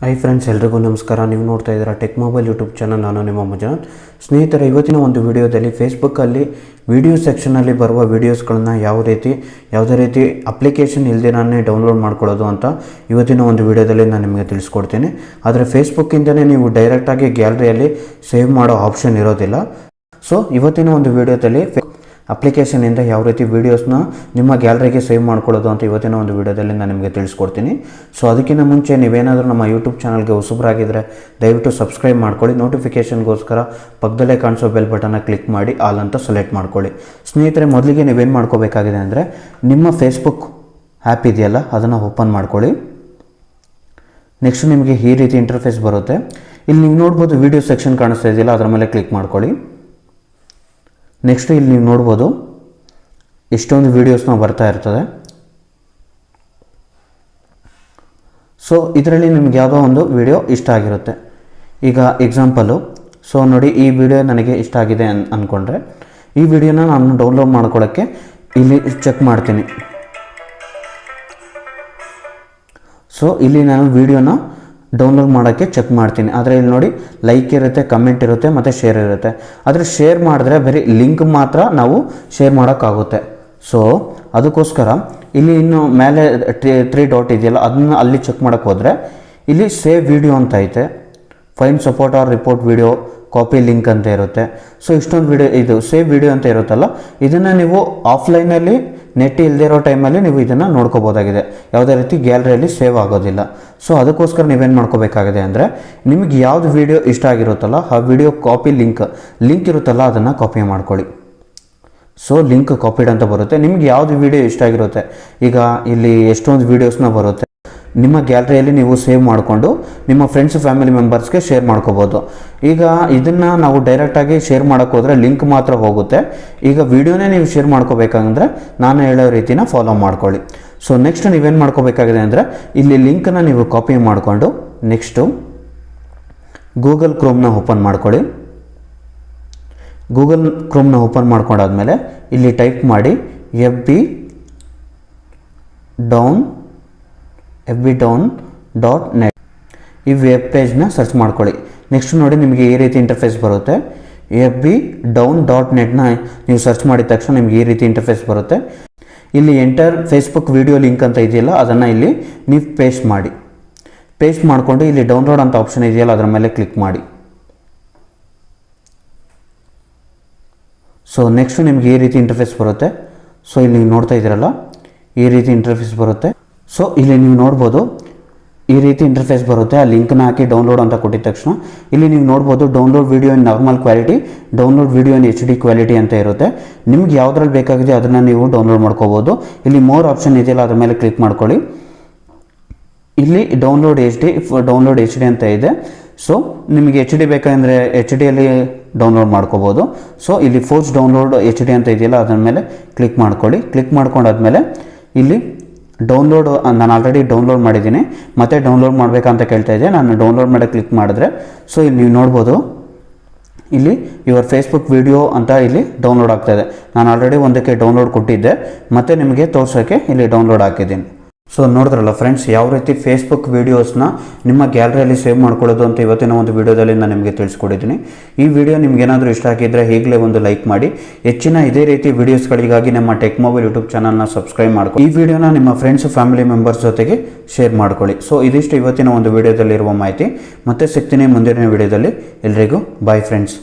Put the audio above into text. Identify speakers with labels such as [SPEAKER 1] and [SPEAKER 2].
[SPEAKER 1] Hi friends, ಎಲ್ರಿಗೂ ನಮಸ್ಕಾರ. ನೀವು ನೋಡ್ತಾ ಇದ್ದೀರಾ ಟೆಕ್ ಮೊಬೈಲ್ ಯೂಟ್ಯೂಬ್ ಚಾನಲ್. ನಾನು ನಿಮ್ಮ ಮಂಜುನಾಥ್. ಸ್ನೇಹಿತರೆ, ಇವತ್ತಿನ ಒಂದು ವಿಡಿಯೋದಲ್ಲಿ ಫೇಸ್ಬುಕ್ಕಲ್ಲಿ ವಿಡಿಯೋ ಸೆಕ್ಷನಲ್ಲಿ ಬರುವ ವೀಡಿಯೋಸ್ಗಳನ್ನ ಯಾವುದೇ ರೀತಿ ಅಪ್ಲಿಕೇಶನ್ ಇಲ್ಲದೇ ಡೌನ್ಲೋಡ್ ಮಾಡ್ಕೊಳ್ಳೋದು ಅಂತ ಇವತ್ತಿನ ಒಂದು ವಿಡಿಯೋದಲ್ಲಿ ನಾನು ನಿಮಗೆ ತಿಳಿಸ್ಕೊಡ್ತೀನಿ. ಆದರೆ ಫೇಸ್ಬುಕ್ಕಿಂದಲೇ ನೀವು ಡೈರೆಕ್ಟಾಗಿ ಗ್ಯಾಲರಿಯಲ್ಲಿ ಸೇವ್ ಮಾಡೋ ಆಪ್ಷನ್ ಇರೋದಿಲ್ಲ. ಸೊ ಇವತ್ತಿನ ಒಂದು ವಿಡಿಯೋದಲ್ಲಿ ಅಪ್ಲಿಕೇಶನಿಂದ ಯಾವ ರೀತಿ ವೀಡಿಯೋಸ್ನ ನಿಮ್ಮ ಗ್ಯಾಲರಿಗೆ ಸೇವ್ ಮಾಡ್ಕೊಳ್ಳೋದು ಅಂತ ಇವತ್ತಿನ ಒಂದು ವಿಡಿಯೋದಲ್ಲಿ ನಾನು ನಿಮಗೆ ತಿಳಿಸ್ಕೊಡ್ತೀನಿ. ಸೊ ಅದಕ್ಕಿಂತ ಮುಂಚೆ ನೀವೇನಾದರೂ ನಮ್ಮ ಯೂಟ್ಯೂಬ್ ಚಾನಲ್ಗೆ ಹೊಸಬರಾಗಿದ್ದರೆ ದಯವಿಟ್ಟು ಸಬ್ಸ್ಕ್ರೈಬ್ ಮಾಡ್ಕೊಳ್ಳಿ. ನೋಟಿಫಿಕೇಷನ್ಗೋಸ್ಕರ ಪಕ್ಕದಲ್ಲೇ ಕಾಣಿಸೋ ಬೆಲ್ ಬಟನ್ನ ಕ್ಲಿಕ್ ಮಾಡಿ ಆಲ್ ಅಂತ ಸೆಲೆಕ್ಟ್ ಮಾಡ್ಕೊಳ್ಳಿ. ಸ್ನೇಹಿತರೆ, ಮೊದಲಿಗೆ ನೀವೇನು ಮಾಡ್ಕೋಬೇಕಾಗಿದೆ ಅಂದರೆ ನಿಮ್ಮ ಫೇಸ್ಬುಕ್ ಆ್ಯಪ್ ಇದೆಯಲ್ಲ ಅದನ್ನು ಓಪನ್ ಮಾಡ್ಕೊಳ್ಳಿ. ನೆಕ್ಸ್ಟ್ ನಿಮಗೆ ಈ ರೀತಿ ಇಂಟರ್ಫೇಸ್ ಬರುತ್ತೆ. ಇಲ್ಲಿ ನೀವು ನೋಡ್ಬೋದು ವೀಡಿಯೋ ಸೆಕ್ಷನ್ ಕಾಣಿಸ್ತಾ ಇದೆಯಲ್ಲ, ಅದರ ಮೇಲೆ ಕ್ಲಿಕ್ ಮಾಡ್ಕೊಳ್ಳಿ. ನೆಕ್ಸ್ಟ್ ಇಲ್ಲಿ ನೀವು ನೋಡ್ಬೋದು ಎಷ್ಟೊಂದು ವೀಡಿಯೋಸ್ನ ಬರ್ತಾ ಇರ್ತದೆ. ಸೊ ಇದರಲ್ಲಿ ನಿಮ್ಗೆ ಯಾವುದೋ ಒಂದು ವಿಡಿಯೋ ಇಷ್ಟ ಆಗಿರುತ್ತೆ. ಈಗ ಎಕ್ಸಾಂಪಲು, ಸೊ ನೋಡಿ, ಈ ವಿಡಿಯೋ ನನಗೆ ಇಷ್ಟ ಆಗಿದೆ ಅಂದ್ಕೊಂಡ್ರೆ ಈ ವಿಡಿಯೋನ ನಾನು ಡೌನ್ಲೋಡ್ ಮಾಡ್ಕೊಳ್ಳೋಕ್ಕೆ ಇಲ್ಲಿ ಚೆಕ್ ಮಾಡ್ತೀನಿ. ಸೊ ಇಲ್ಲಿ ನಾನು ವಿಡಿಯೋನ ಡೌನ್ಲೋಡ್ ಮಾಡೋಕ್ಕೆ ಚೆಕ್ ಮಾಡ್ತೀನಿ. ಆದರೆ ಇಲ್ಲಿ ನೋಡಿ, ಲೈಕ್ ಇರುತ್ತೆ, ಕಮೆಂಟ್ ಇರುತ್ತೆ ಮತ್ತು ಶೇರ್ ಇರುತ್ತೆ. ಆದರೆ ಶೇರ್ ಮಾಡಿದ್ರೆ ಬರೀ ಲಿಂಕ್ ಮಾತ್ರ ನಾವು ಶೇರ್ ಮಾಡೋಕ್ಕಾಗುತ್ತೆ. ಸೊ ಅದಕ್ಕೋಸ್ಕರ ಇಲ್ಲಿ ಇನ್ನು ಮೇಲೆ 3 ಡಾಟ್ ಇದೆಯಲ್ಲ, ಅದನ್ನು ಅಲ್ಲಿ ಚೆಕ್ ಮಾಡೋಕ್ಕೆ ಹೋದರೆ ಇಲ್ಲಿ ಸೇವ್ ವಿಡಿಯೋ ಅಂತ ಐತೆ. Find support or report video copy link ಅಂತ ಇರುತ್ತೆ. ಸೊ ಇಷ್ಟೊಂದು ವಿಡಿಯೋ, ಇದು ಸೇವ್ ವಿಡಿಯೋ ಅಂತ ಇರುತ್ತಲ್ಲ, ಇದನ್ನು ನೀವು ಆಫ್ಲೈನಲ್ಲಿ ನೆಟ್ ಇಲ್ಲದೆ ಇರೋ ಟೈಮಲ್ಲಿ ನೀವು ಇದನ್ನು ನೋಡ್ಕೋಬೋದಾಗಿದೆ. ಯಾವುದೇ ರೀತಿ ಗ್ಯಾಲರಿಯಲ್ಲಿ ಸೇವ್ ಆಗೋದಿಲ್ಲ. ಸೊ ಅದಕ್ಕೋಸ್ಕರ ನೀವೇನು ಮಾಡ್ಕೋಬೇಕಾಗಿದೆ ಅಂದರೆ ನಿಮಗೆ ಯಾವುದು ವಿಡಿಯೋ ಇಷ್ಟ ಆಗಿರುತ್ತಲ್ಲ ಆ ವಿಡಿಯೋ ಕಾಪಿ ಲಿಂಕ್ ಇರುತ್ತಲ್ಲ ಅದನ್ನು ಕಾಪಿ ಮಾಡ್ಕೊಳ್ಳಿ. ಸೊ ಲಿಂಕ್ ಕಾಪಿಡ್ ಅಂತ ಬರುತ್ತೆ. ನಿಮ್ಗೆ ಯಾವುದು ವಿಡಿಯೋ ಇಷ್ಟ ಆಗಿರುತ್ತೆ, ಈಗ ಇಲ್ಲಿ ಎಷ್ಟೊಂದು ವೀಡಿಯೋಸ್ನ ಬರುತ್ತೆ, ನಿಮ್ಮ ಗ್ಯಾಲರಿಯಲ್ಲಿ ನೀವು ಸೇವ್ ಮಾಡಿಕೊಂಡು ನಿಮ್ಮ ಫ್ರೆಂಡ್ಸ್ ಫ್ಯಾಮಿಲಿ ಮೆಂಬರ್ಸ್ಗೆ ಶೇರ್ ಮಾಡ್ಕೋಬೋದು. ಈಗ ಇದನ್ನು ನಾವು ಡೈರೆಕ್ಟಾಗಿ ಶೇರ್ ಮಾಡೋಕ್ಕೆ ಹೋದರೆ ಲಿಂಕ್ ಮಾತ್ರ ಹೋಗುತ್ತೆ. ಈಗ ವಿಡಿಯೋನೇ ನೀವು ಶೇರ್ ಮಾಡ್ಕೋಬೇಕಂದ್ರೆ ನಾನು ಹೇಳೋ ರೀತಿನ ಫಾಲೋ ಮಾಡ್ಕೊಳ್ಳಿ. ಸೊ ನೆಕ್ಸ್ಟ್ ನೀವೇನು ಮಾಡ್ಕೋಬೇಕಾಗಿದೆ ಅಂದರೆ ಇಲ್ಲಿ ಲಿಂಕನ್ನು ನೀವು ಕಾಪಿ ಮಾಡಿಕೊಂಡು ನೆಕ್ಸ್ಟು ಗೂಗಲ್ ಕ್ರೋಮ್ನ ಓಪನ್ ಮಾಡ್ಕೊಳ್ಳಿ. ಗೂಗಲ್ ಕ್ರೋಮ್ನ ಓಪನ್ ಮಾಡ್ಕೊಂಡಾದ್ಮೇಲೆ ಇಲ್ಲಿ ಟೈಪ್ ಮಾಡಿ fbdown.net ಈ ವೆಬ್ ಪೇಜ್ನ ಸರ್ಚ್ ಮಾಡ್ಕೊಳ್ಳಿ. ನೆಕ್ಸ್ಟ್ ನೋಡಿ, ನಿಮಗೆ ಈ ರೀತಿ ಇಂಟರ್ಫೇಸ್ ಬರುತ್ತೆ. fbdown.netನ ನೀವು ಸರ್ಚ್ ಮಾಡಿದ ತಕ್ಷಣ ನಿಮಗೆ ಈ ರೀತಿ ಇಂಟರ್ಫೇಸ್ ಬರುತ್ತೆ. ಇಲ್ಲಿ ಎಂಟರ್ ಫೇಸ್ಬುಕ್ ವಿಡಿಯೋ ಲಿಂಕ್ ಅಂತ ಇದೆಯಲ್ಲ, ಅದನ್ನು ಇಲ್ಲಿ ನೀವು ಪೇಸ್ಟ್ ಮಾಡಿಕೊಂಡು ಇಲ್ಲಿ ಡೌನ್ಲೋಡ್ ಅಂತ ಆಪ್ಷನ್ ಇದೆಯಲ್ಲ ಅದರ ಮೇಲೆ ಕ್ಲಿಕ್ ಮಾಡಿ. ಸೊ ನೆಕ್ಸ್ಟ್ ನಿಮಗೆ ಈ ರೀತಿ ಇಂಟರ್ಫೇಸ್ ಬರುತ್ತೆ. ಸೊ ಇಲ್ಲಿ ನೀವು ನೋಡ್ತಾ ಇದ್ದೀರಲ್ಲ, ಈ ರೀತಿ ಇಂಟರ್ಫೇಸ್ ಬರುತ್ತೆ. ಸೊ ಇಲ್ಲಿ ನೀವು ನೋಡ್ಬೋದು ಈ ರೀತಿ ಇಂಟರ್ಫೇಸ್ ಬರುತ್ತೆ. ಆ ಲಿಂಕ್ನ ಹಾಕಿ ಡೌನ್ಲೋಡ್ ಅಂತ ಕೊಟ್ಟಿದ ತಕ್ಷಣ ಇಲ್ಲಿ ನೀವು ನೋಡ್ಬೋದು download video in normal quality, download video in HD quality ಅಂತ ಇರುತ್ತೆ. ನಿಮ್ಗೆ ಯಾವುದ್ರಲ್ಲಿ ಬೇಕಾಗಿದೆ ಅದನ್ನು ನೀವು ಡೌನ್ಲೋಡ್ ಮಾಡ್ಕೋಬೋದು. ಇಲ್ಲಿ ಮೋರ್ ಆಪ್ಷನ್ ಇದೆಯಲ್ಲ ಅದ್ರ ಮೇಲೆ ಕ್ಲಿಕ್ ಮಾಡ್ಕೊಳ್ಳಿ. ಇಲ್ಲಿ ಡೌನ್ಲೋಡ್ HD ಅಂತ ಇದೆ. ಸೊ ನಿಮಗೆ HD ಬೇಕಂದರೆ HDಯಲ್ಲಿ ಡೌನ್ಲೋಡ್ ಮಾಡ್ಕೋಬೋದು. ಸೊ ಇಲ್ಲಿ ಫೋರ್ಸ್ ಡೌನ್ಲೋಡ್ HD ಅಂತ ಇದೆಯಲ್ಲ ಅದರ ಮೇಲೆ ಕ್ಲಿಕ್ ಮಾಡ್ಕೊಳ್ಳಿ. ಕ್ಲಿಕ್ ಮಾಡ್ಕೊಂಡಾದ್ಮೇಲೆ ಇಲ್ಲಿ ಡೌನ್ಲೋಡ್, ನಾನು ಆಲ್ರೆಡಿ ಡೌನ್ಲೋಡ್ ಮಾಡಿದ್ದೀನಿ, ಮತ್ತೆ ಡೌನ್ಲೋಡ್ ಮಾಡಬೇಕಂತ ಕೇಳ್ತಾ ಇದೆ. ನಾನು ಡೌನ್ಲೋಡ್ ಮಾಡೋಕ್ಕೆ ಕ್ಲಿಕ್ ಮಾಡಿದ್ರೆ ಸೊ ಇಲ್ಲಿ ನೀವು ನೋಡ್ಬೋದು ಇಲ್ಲಿ ಯುವರ್ ಫೇಸ್ಬುಕ್ ವಿಡಿಯೋ ಅಂತ ಇಲ್ಲಿ ಡೌನ್ಲೋಡ್ ಆಗ್ತಾಯಿದೆ. ನಾನು ಆಲ್ರೆಡಿ ಒಂದಕ್ಕೆ ಡೌನ್ಲೋಡ್ ಕೊಟ್ಟಿದ್ದೆ, ಮತ್ತು ನಿಮಗೆ ತೋರ್ಸೋಕ್ಕೆ ಇಲ್ಲಿ ಡೌನ್ಲೋಡ್ ಹಾಕಿದ್ದೀನಿ. ಸೊ ನೋಡಿದ್ರಲ್ಲ ಫ್ರೆಂಡ್ಸ್, ಯಾವ ರೀತಿ ಫೇಸ್ಬುಕ್ ವೀಡಿಯೋಸ್ನ ನಿಮ್ಮ ಗ್ಯಾಲರಿಯಲ್ಲಿ ಸೇವ್ ಮಾಡ್ಕೊಳ್ಳೋದು ಅಂತ ಇವತ್ತಿನ ಒಂದು ವಿಡಿಯೋದಲ್ಲಿ ನಾನು ನಿಮಗೆ ತಿಳಿಸ್ಕೊಟ್ಟಿದ್ದೀನಿ. ಈ ವಿಡಿಯೋ ನಿಮ್ಗೇನಾದರೂ ಇಷ್ಟ ಆಗಿದ್ದರೆ ಈಗಲೇ ಒಂದು ಲೈಕ್ ಮಾಡಿ. ಹೆಚ್ಚಿನ ಇದೇ ರೀತಿ ವಿಡಿಯೋಸ್ಗಳಿಗಾಗಿ ನಮ್ಮ ಟೆಕ್ ಮೊಬೈಲ್ ಯೂಟ್ಯೂಬ್ ಚಾನಲ್ನ ಸಬ್ಸ್ಕ್ರೈಬ್ ಮಾಡ್ಕೊಳ್ಳಿ. ಈ ವಿಡಿಯೋನ ನಿಮ್ಮ ಫ್ರೆಂಡ್ಸ್ ಫ್ಯಾಮಿಲಿ ಮೆಂಬರ್ಸ್ ಜೊತೆಗೆ ಶೇರ್ ಮಾಡ್ಕೊಳ್ಳಿ. ಸೊ ಇದಿಷ್ಟು ಇವತ್ತಿನ ಒಂದು ವಿಡಿಯೋದಲ್ಲಿರುವ ಮಾಹಿತಿ. ಮತ್ತೆ ಸಿಗ್ತೀನಿ ಮುಂದಿನ ವಿಡಿಯೋದಲ್ಲಿ. ಎಲ್ರಿಗೂ ಬಾಯ್ ಫ್ರೆಂಡ್ಸ್.